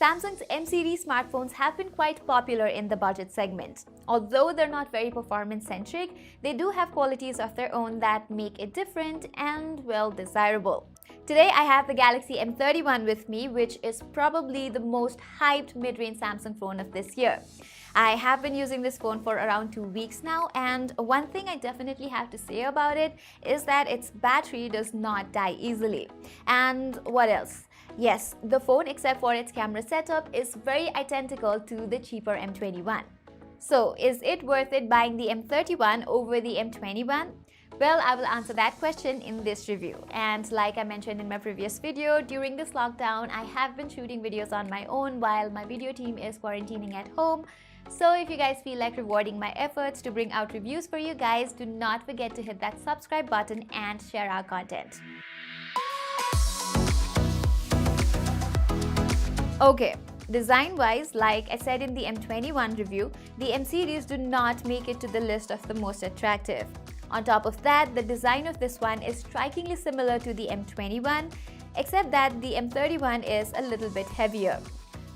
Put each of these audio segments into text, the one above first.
Samsung's M series smartphones have been quite popular in the budget segment. Although they're not very performance-centric, they do have qualities of their own that make it different and, well, desirable. Today, I have the Galaxy M31 with me, which is probably the most hyped mid-range Samsung phone of this year. I have been using this phone for around 2 weeks now, and one thing I definitely have to say about it is that its battery does not die easily. And what else? Yes, the phone, except for its camera setup, is very identical to the cheaper M21. So, is it worth it buying the M31 over the M21? Well, I will answer that question in this review. And like I mentioned in my previous video, during this lockdown, I have been shooting videos on my own while my video team is quarantining at home. So if you guys feel like rewarding my efforts to bring out reviews for you guys, do not forget to hit that subscribe button and share our content. Okay, design-wise, like I said in the M21 review, the M series do not make it to the list of the most attractive. On top of that, the design of this one is strikingly similar to the M21, except that the M31 is a little bit heavier.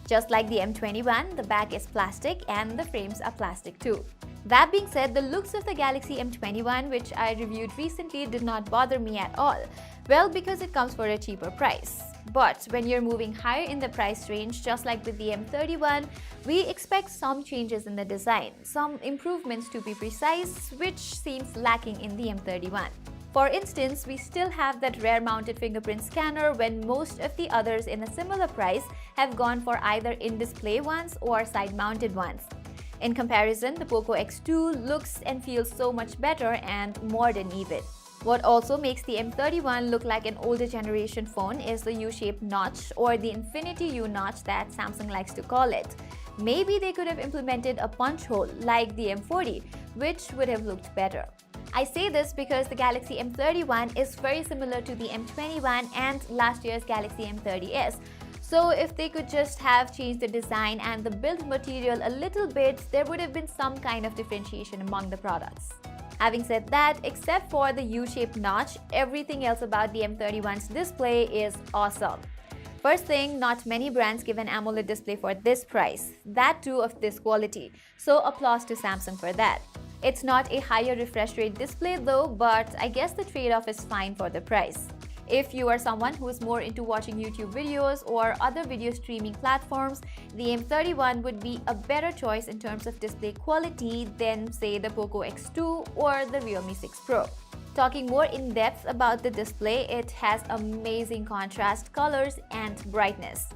Just like the M21, the back is plastic and the frames are plastic too. That being said, the looks of the Galaxy M21, which I reviewed recently, did not bother me at all. Well, because it comes for a cheaper price. But when you're moving higher in the price range, just like with the M31, we expect some changes in the design, some improvements to be precise, which seems lacking in the M31. For instance, we still have that rear-mounted fingerprint scanner when most of the others in a similar price have gone for either in-display ones or side-mounted ones. In comparison, the Poco X2 looks and feels so much better and modern even. What also makes the M31 look like an older generation phone is the U-shaped notch, or the Infinity U notch that Samsung likes to call it. Maybe they could have implemented a punch hole like the M40, which would have looked better. I say this because the Galaxy M31 is very similar to the M21 and last year's Galaxy M30s. So if they could just have changed the design and the build material a little bit, there would have been some kind of differentiation among the products. Having said that, except for the U-shaped notch, everything else about the M31's display is awesome. First thing, not many brands give an AMOLED display for this price, that too of this quality, so applause to Samsung for that. It's not a higher refresh rate display though, but I guess the trade-off is fine for the price. If you are someone who is more into watching YouTube videos or other video streaming platforms, the M31 would be a better choice in terms of display quality than, say, the Poco X2 or the Realme 6 Pro. Talking more in depth about the display, it has amazing contrast, colors, and brightness.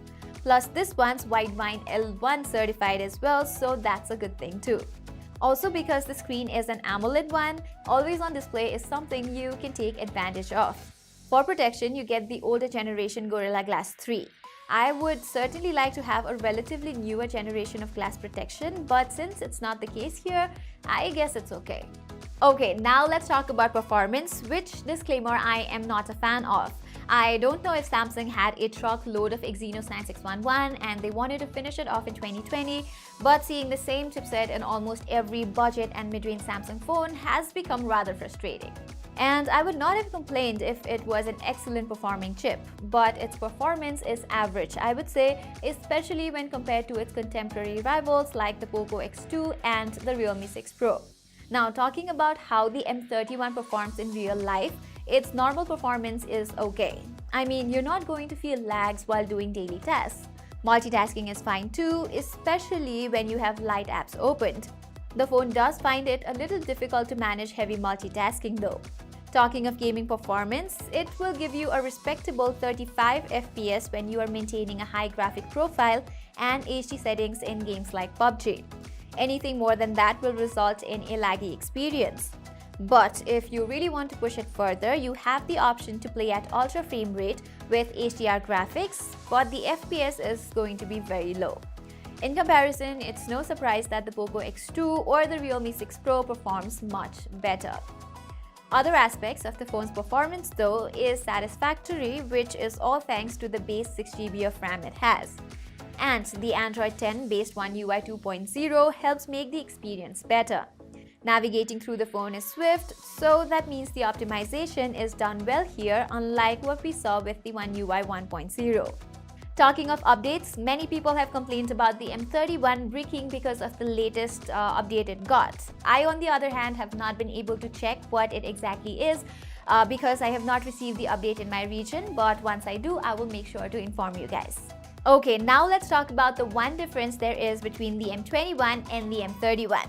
Plus, this one's Widevine L1 certified as well, so that's a good thing too. Also, because the screen is an AMOLED one, always-on display is something you can take advantage of. For protection, you get the older generation Gorilla Glass 3. I would certainly like to have a relatively newer generation of glass protection, but since it's not the case here, I guess it's okay. Okay, now let's talk about performance, which, disclaimer, I am not a fan of. I don't know if Samsung had a truckload of Exynos 9611 and they wanted to finish it off in 2020, but seeing the same chipset in almost every budget and mid-range Samsung phone has become rather frustrating. And I would not have complained if it was an excellent performing chip, but its performance is average, I would say, especially when compared to its contemporary rivals like the Poco X2 and the Realme 6 Pro. Now, talking about how the M31 performs in real life, its normal performance is okay. I mean, you're not going to feel lags while doing daily tasks. Multitasking is fine too, especially when you have light apps opened. The phone does find it a little difficult to manage heavy multitasking though. Talking of gaming performance, it will give you a respectable 35 FPS when you are maintaining a high graphic profile and HD settings in games like PUBG. Anything more than that will result in a laggy experience. But if you really want to push it further, you have the option to play at ultra frame rate with HDR graphics, but the FPS is going to be very low. In comparison, it's no surprise that the Poco X2 or the Realme 6 Pro performs much better. Other aspects of the phone's performance though is satisfactory, which is all thanks to the base 6GB of RAM it has. And the Android 10 based One UI 2.0 helps make the experience better. Navigating through the phone is swift, so that means the optimization is done well here, unlike what we saw with the One UI 1.0. Talking of updates, many people have complained about the M31 breaking because of the latest update it got. I, on the other hand, have not been able to check what it exactly is because I have not received the update in my region, but once I do, I will make sure to inform you guys. Okay, now let's talk about the one difference there is between the M21 and the M31.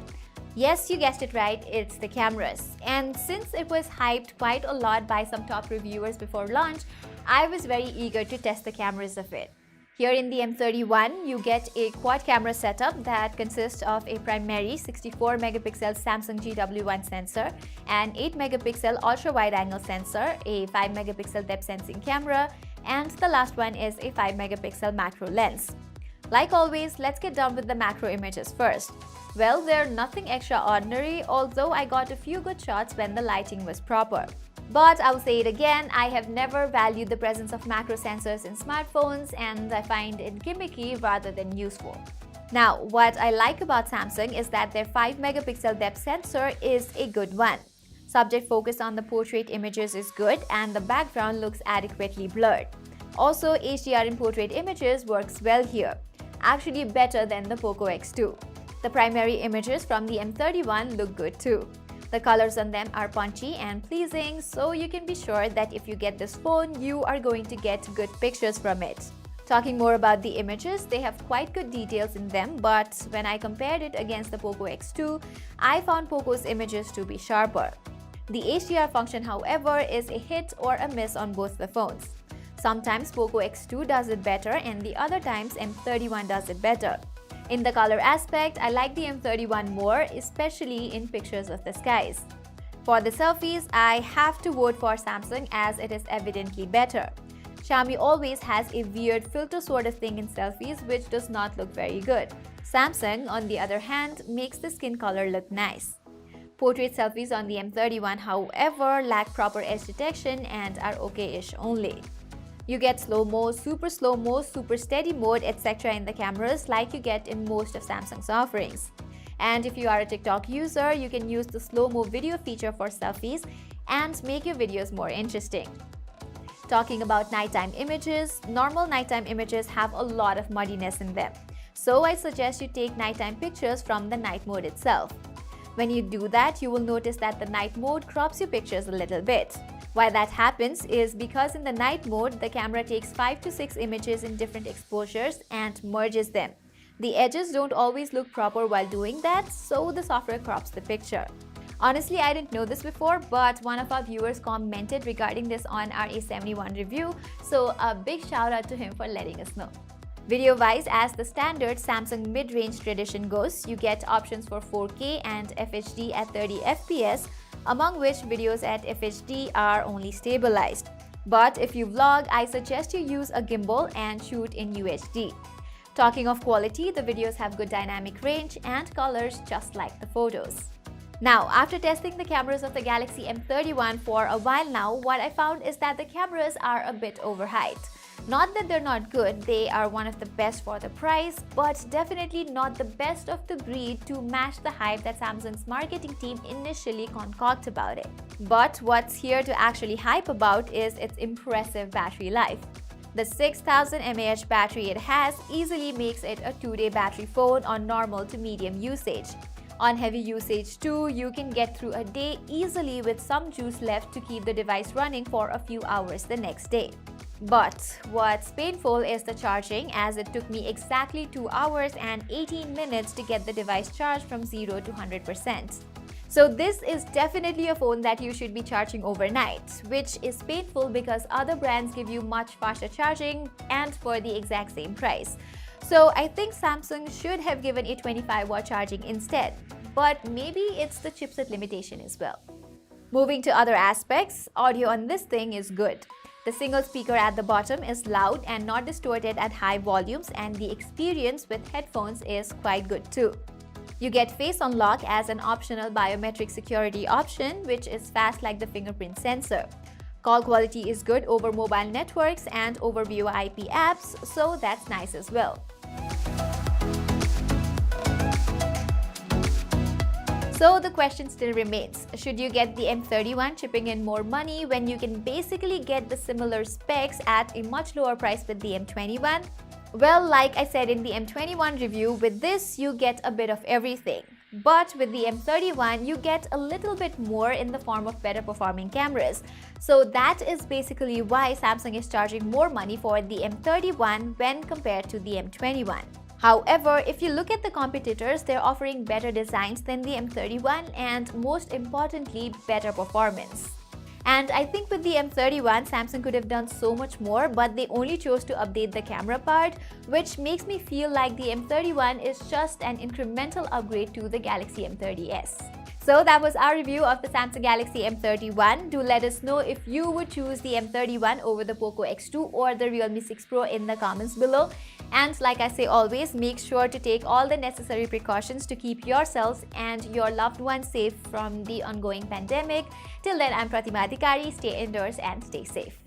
Yes, you guessed it right, it's the cameras. And since it was hyped quite a lot by some top reviewers before launch, I was very eager to test the cameras of it. Here in the M31, you get a quad camera setup that consists of a primary 64 megapixel Samsung GW1 sensor, an 8 megapixel ultra wide angle sensor, a 5 megapixel depth sensing camera, and the last one is a 5 megapixel macro lens. Like always, let's get down with the macro images first. Well, they're nothing extraordinary, although I got a few good shots when the lighting was proper. But I'll say it again, I have never valued the presence of macro sensors in smartphones, and I find it gimmicky rather than useful. Now, what I like about Samsung is that their 5 megapixel depth sensor is a good one. Subject focus on the portrait images is good and the background looks adequately blurred. Also, HDR in portrait images works well here, actually better than the Poco X2. The primary images from the M31 look good too. The colors on them are punchy and pleasing, so you can be sure that if you get this phone, you are going to get good pictures from it. Talking more about the images, they have quite good details in them, but when I compared it against the Poco X2, I found Poco's images to be sharper. The HDR function, however, is a hit or a miss on both the phones. Sometimes Poco X2 does it better and the other times M31 does it better. In the color aspect, I like the M31 more, especially in pictures of the skies. For the selfies, I have to vote for Samsung as it is evidently better. Xiaomi always has a weird filter sort of thing in selfies which does not look very good. Samsung, on the other hand, makes the skin color look nice. Portrait selfies on the M31, however, lack proper edge detection and are okay-ish only. You get slow-mo, super steady mode, etc. in the cameras like you get in most of Samsung's offerings. And if you are a TikTok user, you can use the slow-mo video feature for selfies and make your videos more interesting. Talking about nighttime images, normal nighttime images have a lot of muddiness in them. So I suggest you take nighttime pictures from the night mode itself. When you do that, you will notice that the night mode crops your pictures a little bit. Why that happens is because in the night mode, the camera takes 5 to 6 images in different exposures and merges them. The edges don't always look proper while doing that, so the software crops the picture. Honestly, I didn't know this before, but one of our viewers commented regarding this on our A71 review, so a big shout out to him for letting us know. Video-wise, as the standard Samsung mid-range tradition goes, you get options for 4K and FHD at 30 FPS, among which videos at FHD are only stabilized. But if you vlog, I suggest you use a gimbal and shoot in UHD. Talking of quality, the videos have good dynamic range and colors just like the photos. Now, after testing the cameras of the Galaxy M31 for a while now, what I found is that the cameras are a bit overhyped. Not that they're not good, they are one of the best for the price, but definitely not the best of the breed to match the hype that Samsung's marketing team initially concocted about it. But what's here to actually hype about is its impressive battery life. The 6000 mAh battery it has easily makes it a 2-day battery phone on normal to medium usage. On heavy usage too, you can get through a day easily with some juice left to keep the device running for a few hours the next day. But what's painful is the charging, as it took me exactly 2 hours and 18 minutes to get the device charged from 0 to 100%. So this is definitely a phone that you should be charging overnight, which is painful because other brands give you much faster charging and for the exact same price. So I think Samsung should have given a 25-watt charging instead, but maybe it's the chipset limitation as well. Moving to other aspects, audio on this thing is good. The single speaker at the bottom is loud and not distorted at high volumes, and the experience with headphones is quite good too. You get Face Unlock as an optional biometric security option, which is fast like the fingerprint sensor. Call quality is good over mobile networks and over VoIP apps, so that's nice as well. So the question still remains, should you get the M31 chipping in more money when you can basically get the similar specs at a much lower price with the M21? Well, like I said in the M21 review, with this you get a bit of everything. But with the M31, you get a little bit more in the form of better performing cameras. So that is basically why Samsung is charging more money for the M31 when compared to the M21. However, if you look at the competitors, they're offering better designs than the M31 and most importantly, better performance. And I think with the M31, Samsung could have done so much more, but they only chose to update the camera part, which makes me feel like the M31 is just an incremental upgrade to the Galaxy M30s. So that was our review of the Samsung Galaxy M31. Do let us know if you would choose the M31 over the Poco X2 or the Realme 6 Pro in the comments below. And like I say always, make sure to take all the necessary precautions to keep yourselves and your loved ones safe from the ongoing pandemic. Till then, I'm Pratima Adhikari. Stay indoors and stay safe.